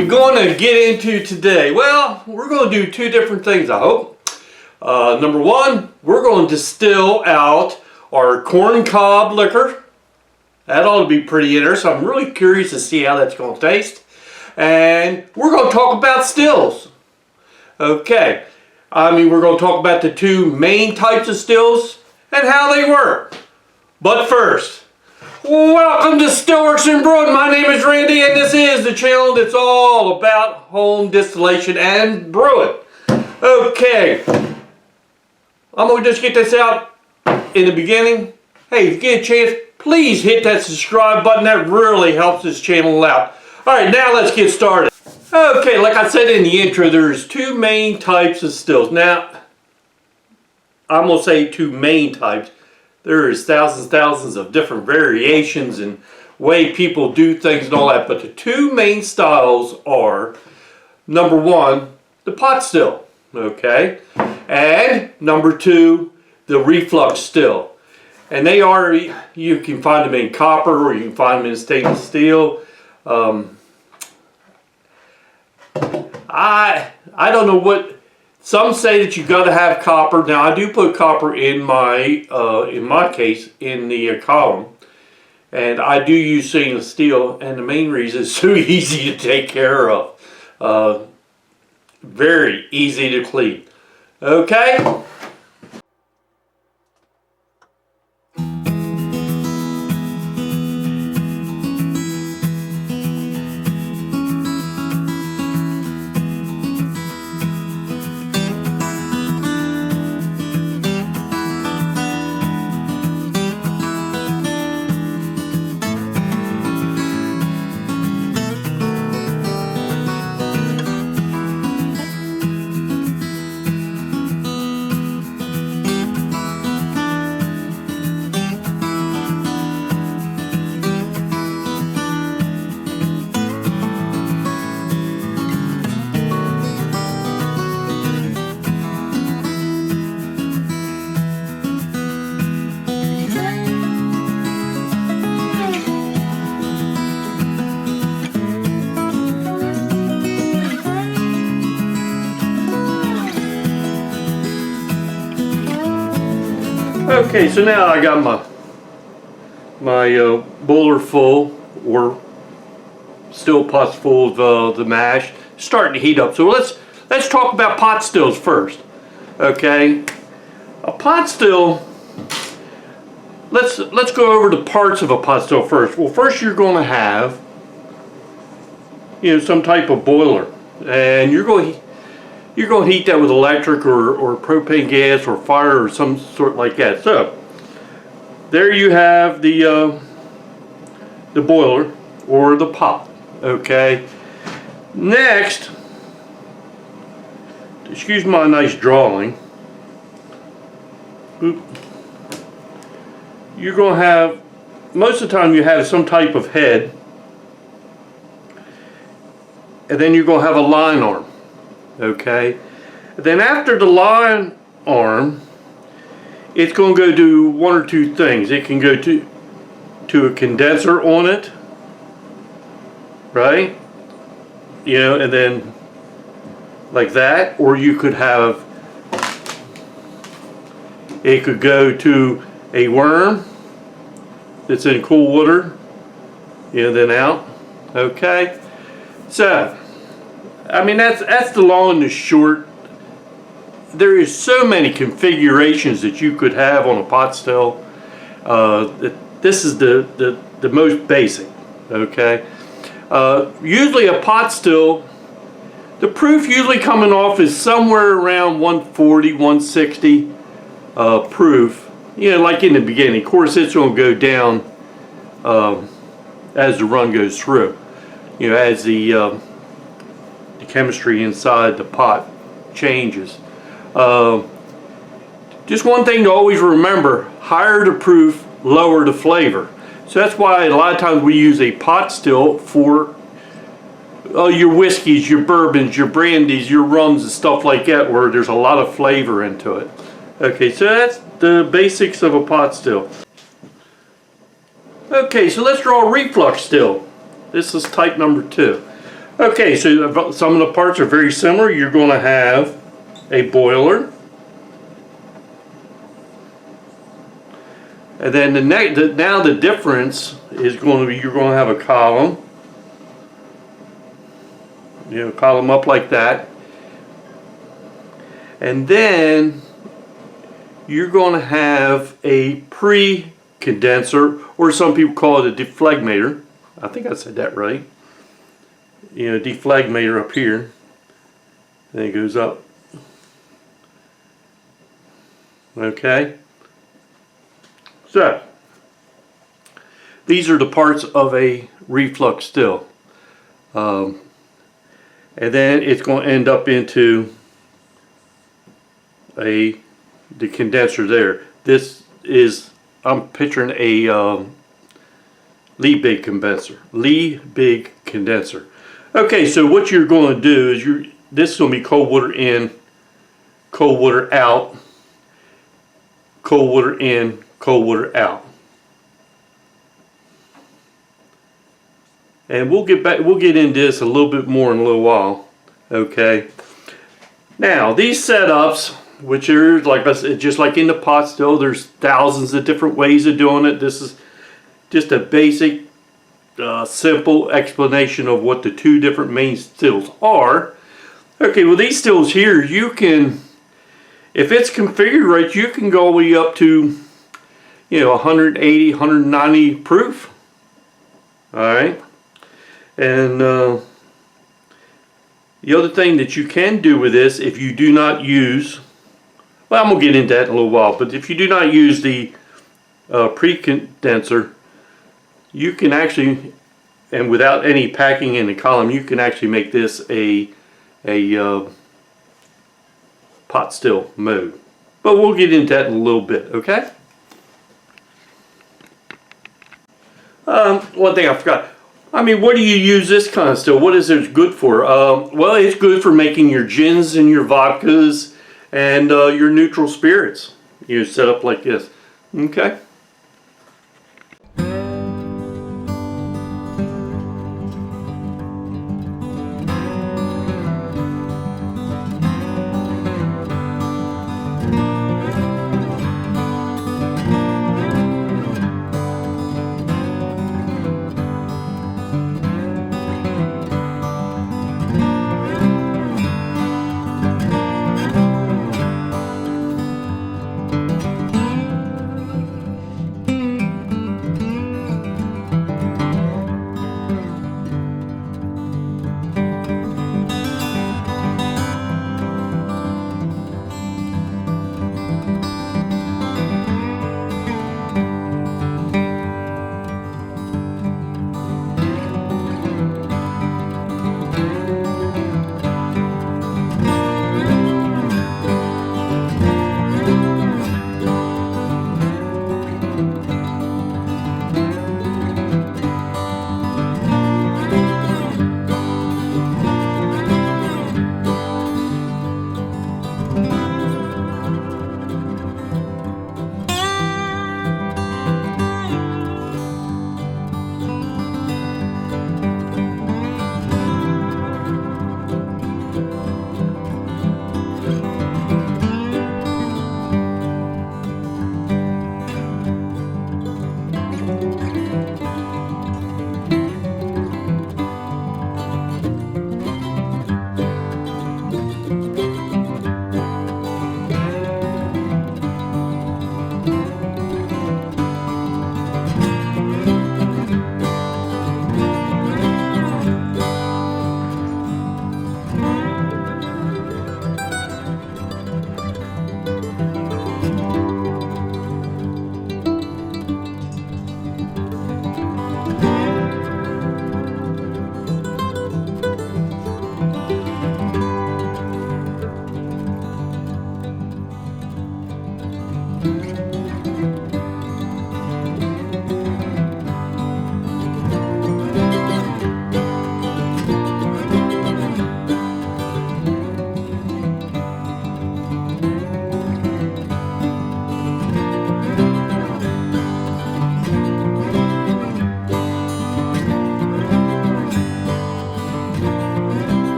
we going to get into today? Well, we're going to do two different things, I hope. Number one, we're going to distill out our corn cob liquor. That ought to be pretty interesting. I'm really curious to see how that's going to taste. And we're going to talk about stills. Okay, we're going to talk about the two main types of stills and how they work. But first, welcome to Stillworks and Brewing. My name is Randy and this is the channel that's all about home distillation and brewing. Okay, I'm going to just get this out in the beginning. Hey, if you get a chance, please hit that subscribe button. That really helps this channel out. Alright, now let's get started. Okay, like I said in the intro, there's two main types of stills. Now, I'm going to say two main types. There is thousands of different variations and way people do things and all that. But the two main styles are, number one, the pot still. Okay? And number two, the reflux still. And they are, you can find them in copper or you can find them in stainless steel. I don't know what, some say that you got to have copper. Now I do put copper in my case in the column, and I do use stainless steel, and the main reason is so easy to take care of. Very easy to clean. Okay? Okay, so now I got my boiler full, or still pots full of the mash, starting to heat up. So let's talk about pot stills first. Okay, a pot still. Let's go over the parts of a pot still first. Well, first you're going to have, some type of boiler, and you're going to heat that with electric or propane gas or fire or some sort like that. So there you have the boiler or the pot. Okay. Next, excuse my nice drawing. You're going to have, most of the time you have some type of head, and then you're going to have a line arm. Okay, then after the line arm, it's going to go do one or two things. It can go to a condenser on it, right? And then like that, or you could have, it could go to a worm that's in cool water, then out. Okay, so that's the long and the short. There is so many configurations that you could have on a pot still. This is the most basic. Okay. Usually a pot still, the proof usually coming off is somewhere around 140, 160 proof. Like in the beginning. Of course, it's going to go down as the run goes through. As the chemistry inside the pot changes. Just one thing to always remember: higher the proof, lower the flavor. So that's why a lot of times we use a pot still for your whiskeys, your bourbons, your brandies, your rums and stuff like that, where there's a lot of flavor into it. Okay, so that's the basics of a pot still. Okay, so let's draw a reflux still. This is type number 2. Okay, so some of the parts are very similar. You're going to have a boiler. And then now the difference is going to be you're going to have a column. You know, column up like that. And then you're going to have a pre-condenser, or some people call it a deflagmator. I think I said that right. You know, deflagmator up here. And it goes up. Okay. So, these are the parts of a reflux still. And then it's going to end up into the condenser there. This is, I'm picturing a Liebig condenser. Okay, so what you're going to do is this is going to be cold water in, cold water out, cold water in, cold water out. And we'll get into this a little bit more in a little while. Okay. Now, these setups, which are like I said, just like in the pot still, there's thousands of different ways of doing it. This is just a basic simple explanation of what the two different main stills are. Okay, well, these stills here, you can, if it's configured right, you can go all the way up to, you know, 180, 190 proof. Alright. And the other thing that you can do with this, if you do not use, well, I'm going to get into that in a little while, but if you do not use the pre-condenser, you can actually, and without any packing in the column, you can actually make this a pot still mode. But we'll get into that in a little bit, okay? One thing I forgot. I mean, what do you use this kind of still? What is it good for? Well, it's good for making your gins and your vodkas and your neutral spirits. You set up like this, okay?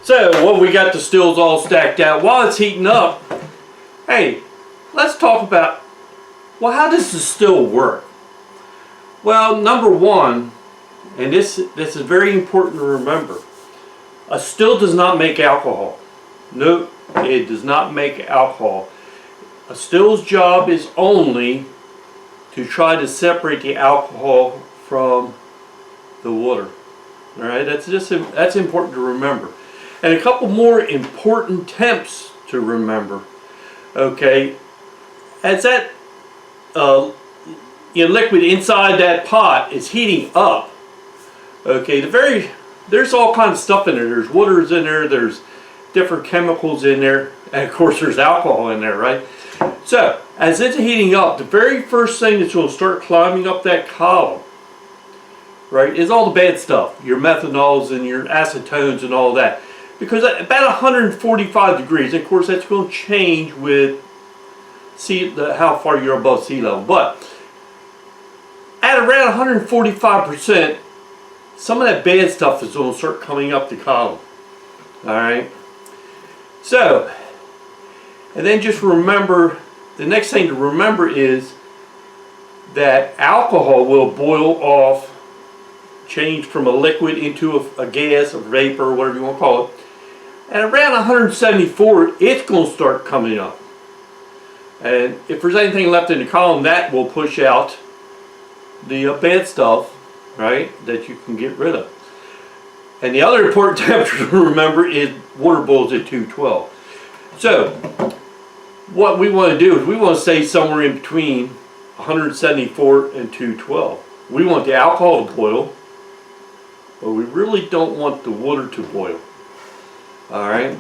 So, well, we got the stills all stacked out. While it's heating up, hey, let's talk about, well, how does the still work? Well, number one, and this is very important to remember, a still does not make alcohol. Nope, it does not make alcohol. A still's job is only to try to separate the alcohol from the water. All right, that's important to remember. And a couple more important temps to remember. Okay, as that liquid inside that pot is heating up. Okay, there's all kinds of stuff in there. There's waters in there. There's different chemicals in there, and of course there's alcohol in there, right? So as it's heating up, the very first thing that's going to start climbing up that column, right, is all the bad stuff, your methanols and your acetones and all that. Because at about 145 degrees, and of course that's going to change with how far you're above sea level, but at around 145%, some of that bad stuff is going to start coming up the column. Alright? So, and then just remember, the next thing to remember is that alcohol will boil off, change from a liquid into a gas, a vapor, whatever you want to call it. At around 174, it's going to start coming up. And if there's anything left in the column, that will push out the bad stuff, right, that you can get rid of. And the other important temperature to remember is water boils at 212. So, what we want to do is we want to stay somewhere in between 174 and 212. We want the alcohol to boil, but we really don't want the water to boil. Alright?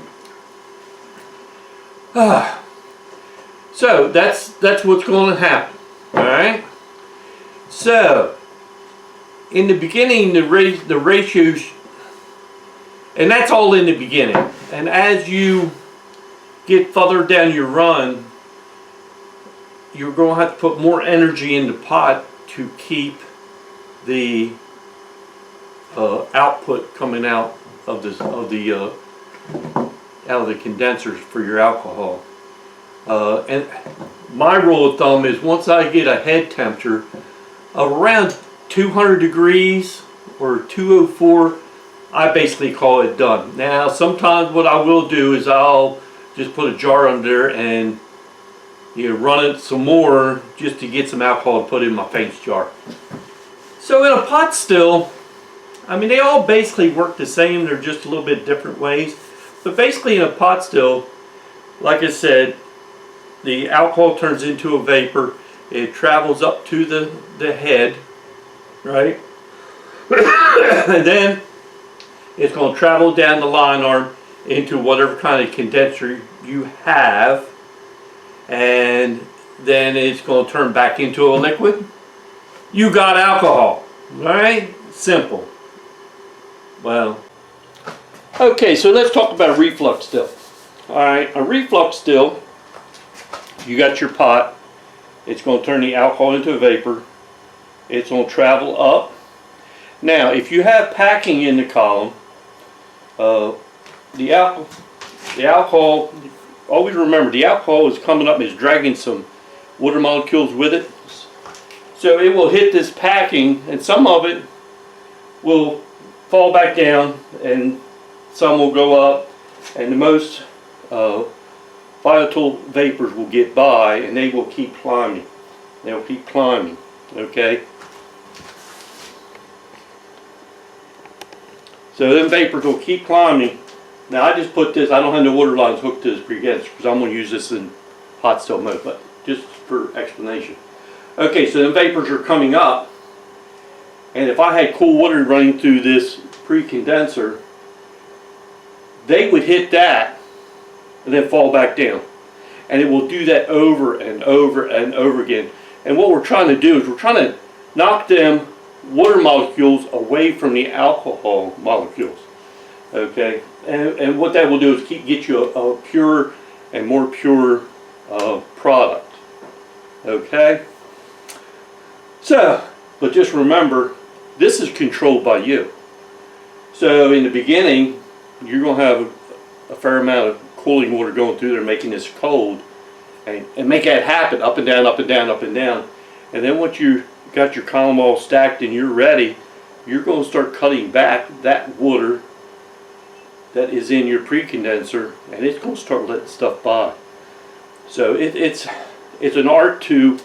So that's what's going to happen. Alright? So, in the beginning, the ratios, and that's all in the beginning. And as you get further down your run, you're going to have to put more energy in the pot to keep the output coming out of the condensers for your alcohol. And my rule of thumb is once I get a head temperature of around 200 degrees or 204, I basically call it done. Now sometimes what I will do is I'll just put a jar under there and run it some more just to get some alcohol to put in my paint jar. So in a pot still, I mean, they all basically work the same. They're just a little bit different ways. But basically in a pot still, like I said, the alcohol turns into a vapor. It travels up to the head, right? And then it's going to travel down the line arm into whatever kind of condenser you have. And then it's going to turn back into a liquid. You got alcohol, right? Simple. Well, okay, so let's talk about a reflux still. Alright, a reflux still, you got your pot, it's going to turn the alcohol into a vapor, it's going to travel up. Now, if you have packing in the column, the alcohol, always remember, the alcohol is coming up and is dragging some water molecules with it. So it will hit this packing, and some of it will fall back down and some will go up, and the most volatile vapors will get by and they will keep climbing. They'll keep climbing, okay? So them vapors will keep climbing. Now I just put this, I don't have no water lines hooked to this pre-condenser because I'm going to use this in hot still mode, but just for explanation. Okay, so them vapors are coming up, and if I had cool water running through this pre-condenser, they would hit that and then fall back down. And it will do that over and over and over again. And what we're trying to do is we're trying to knock them water molecules away from the alcohol molecules. Okay, and what that will do is get you a pure and more pure product. Okay, so, but just remember, this is controlled by you. So in the beginning, you're going to have a fair amount of cooling water going through there making this cold, and make that happen up and down, up and down, up and down. And then once you got your column all stacked and you're ready, you're going to start cutting back that water that is in your pre-condenser, and it's going to start letting stuff by. So it's an art to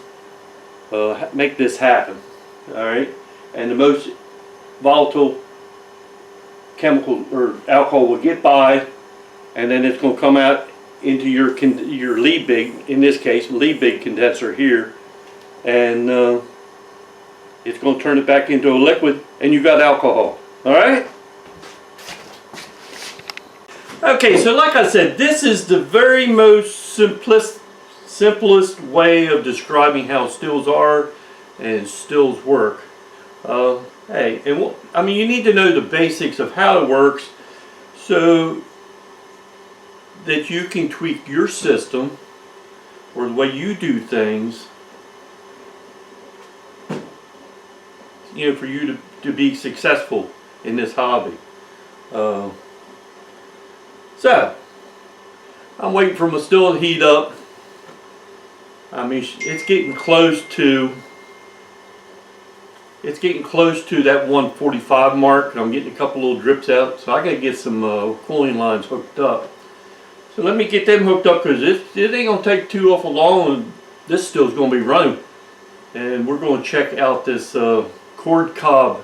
make this happen. All right, and the most volatile chemical or alcohol will get by, and then it's going to come out into your lead big, in this case lead big condenser here, and it's going to turn it back into a liquid, and you got alcohol. All right. Okay, so like I said, this is the very most simplest way of describing how stills are and stills work. Hey, and I mean, you need to know the basics of how it works so that you can tweak your system or the way you do things, you know, for you to be successful in this hobby. So, I'm waiting for my still to heat up. I mean, it's getting close to that 145 mark, and I'm getting a couple little drips out, so I gotta get some cooling lines hooked up. So let me get them hooked up, because it ain't gonna take too awful long, and this still's gonna be running. And we're gonna check out this corn cob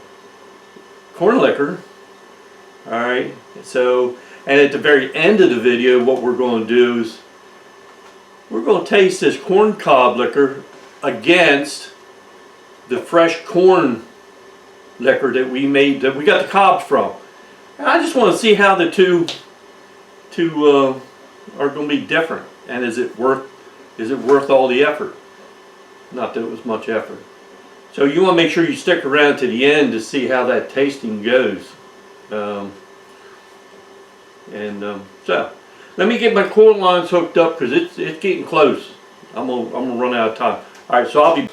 corn liquor. Alright, so, and at the very end of the video, what we're going to do is we're going to taste this corn cob liquor against the fresh corn liquor that we made, that we got the cobs from. And I just want to see how the two are going to be different, and is it worth all the effort? Not that it was much effort. So you want to make sure you stick around to the end to see how that tasting goes. So let me get my coolant lines hooked up, because it's getting close. I'm gonna run out of time. All right, so I'll be.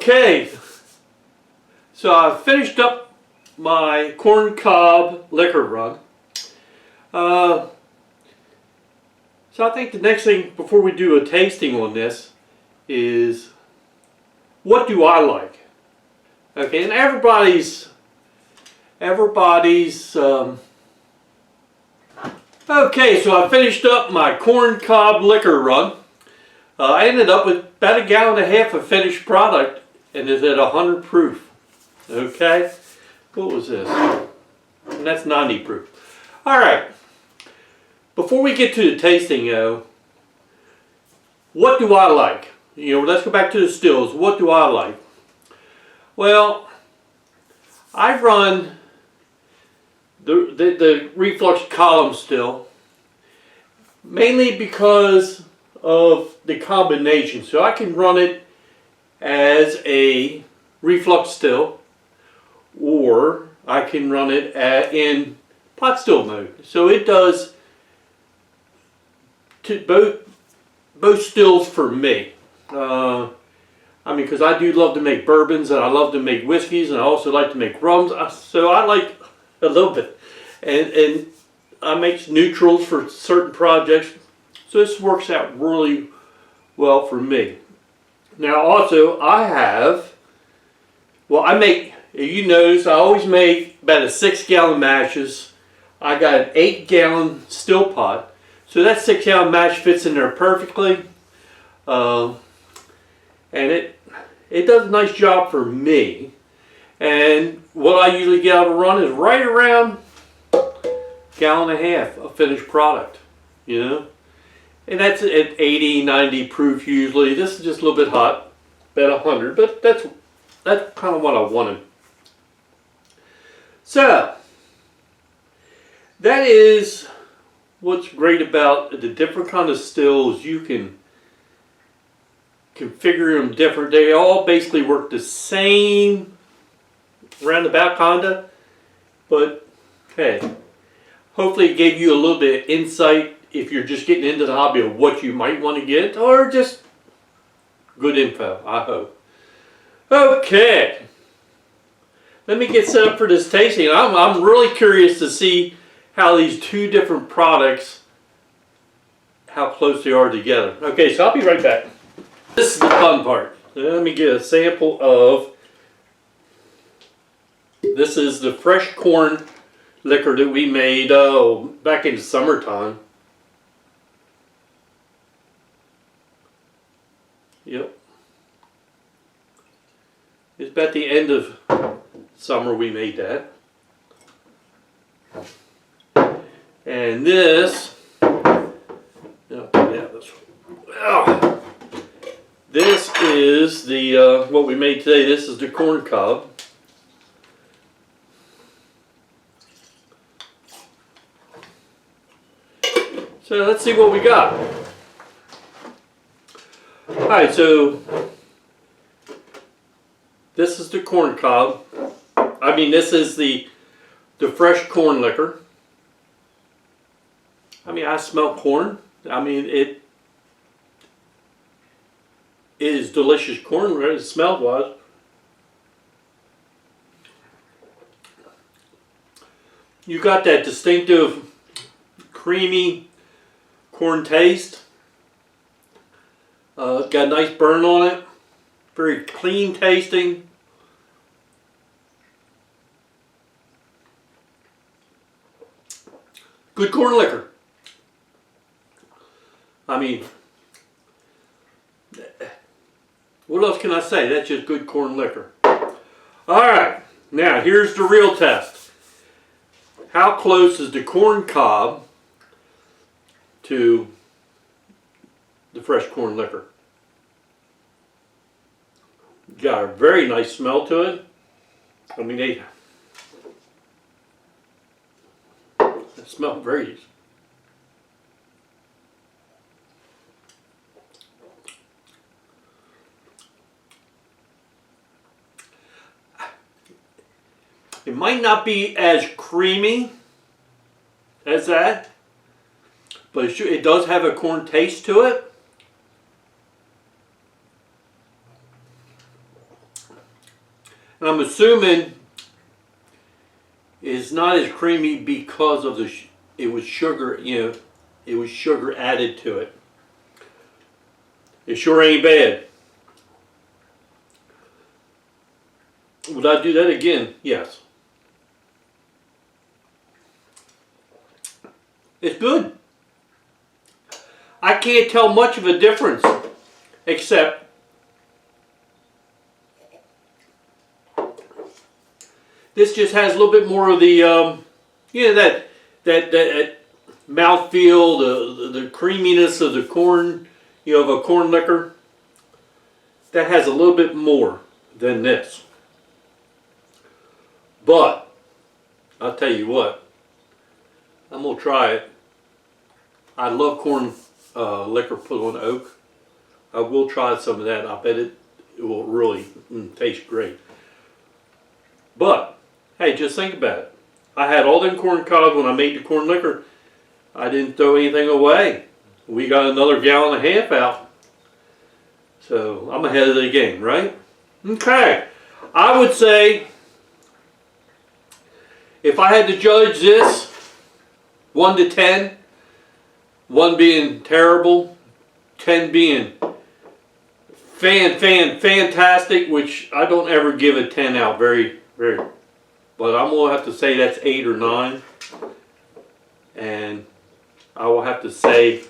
Okay, so I finished up my corn cob liquor run. So I think the next thing before we do a tasting on this is, what do I like? Okay, and everybody's okay, so I finished up my corn cob liquor run. I ended up with about 1.5 gallons of finished product, and it's at 100 proof. Okay, what was this? And that's 90 proof. All right. Before we get to the tasting, though, what do I like? You know, let's go back to the stills. What do I like? Well, I run the Reflux column still, mainly because of the combination. So I can run it as a Reflux still, or I can run it in pot still mode. So it does both stills for me. I mean, because I do love to make bourbons, and I love to make whiskeys, and I also like to make rums. So I like a little bit, and I make neutrals for certain projects. So this works out really well for me. Now also I have, well, I make, you notice I always make about a 6-gallon mashes. I got an 8-gallon still pot. So that 6-gallon mash fits in there perfectly. And it does a nice job for me. And what I usually get out of a run is right around 1.5 gallons of finished product, you know. And that's at 80, 90 proof usually. This is just a little bit hot, about 100, but that's kind of what I wanted. So, that is what's great about the different kind of stills. You can configure them different. They all basically work the same roundabout kinda, but hey, hopefully it gave you a little bit of insight if you're just getting into the hobby of what you might want to get, or just good info, I hope. Okay, let me get set up for this tasting. I'm really curious to see how these two different products, how close they are together. Okay, so I'll be right back. This is the fun part. Let me get a sample of, this is the fresh corn liquor that we made back in the summertime. Yep. It's about the end of summer we made that. And this, this is the, what we made today. This is the corn cob. So let's see what we got. Alright, so this is the corn cob. I mean, this is the fresh corn liquor. I mean, I smell corn. I mean, it is delicious corn, right? It smells wise. You got that distinctive creamy corn taste. It's got a nice burn on it. Very clean tasting. Good corn liquor. I mean, what else can I say? That's just good corn liquor. Alright, now here's the real test. How close is the corn cob to the fresh corn liquor? Got a very nice smell to it. I mean, they smell very. It might not be as creamy as that, but it does have a corn taste to it. I'm assuming it's not as creamy because of it was sugar, you know, it was sugar added to it. It sure ain't bad. Would I do that again? Yes. It's good. I can't tell much of a difference, except this just has a little bit more of the, you know, that mouthfeel, the creaminess of the corn, you know, of a corn liquor. That has a little bit more than this. But I'll tell you what, I'm gonna try it. I love corn liquor put on oak. I will try some of that. I bet it will really taste great. But hey, just think about it. I had all them corn cobs when I made the corn liquor. I didn't throw anything away. We got another gallon and a half out. So I'm ahead of the game, right? Okay. I would say, if I had to judge this, 1 to 10, 1 being terrible, 10 being fantastic, which I don't ever give a 10 out very, but I'm going to have to say that's 8 or 9. And I will have to say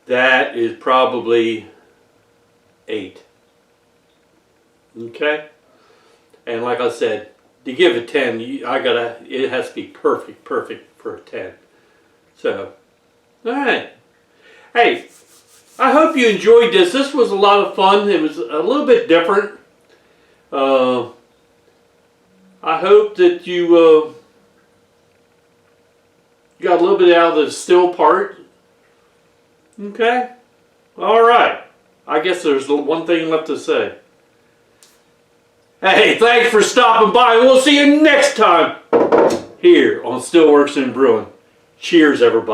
that is probably 8. Okay? And like I said, to give a 10, it has to be perfect for a 10. So, alright. Hey, I hope you enjoyed this. This was a lot of fun. It was a little bit different. I hope that you got a little bit out of the still part. Okay? Alright. I guess there's one thing left to say. Hey, thanks for stopping by. We'll see you next time here on Stillworks and Brewing. Cheers, everybody.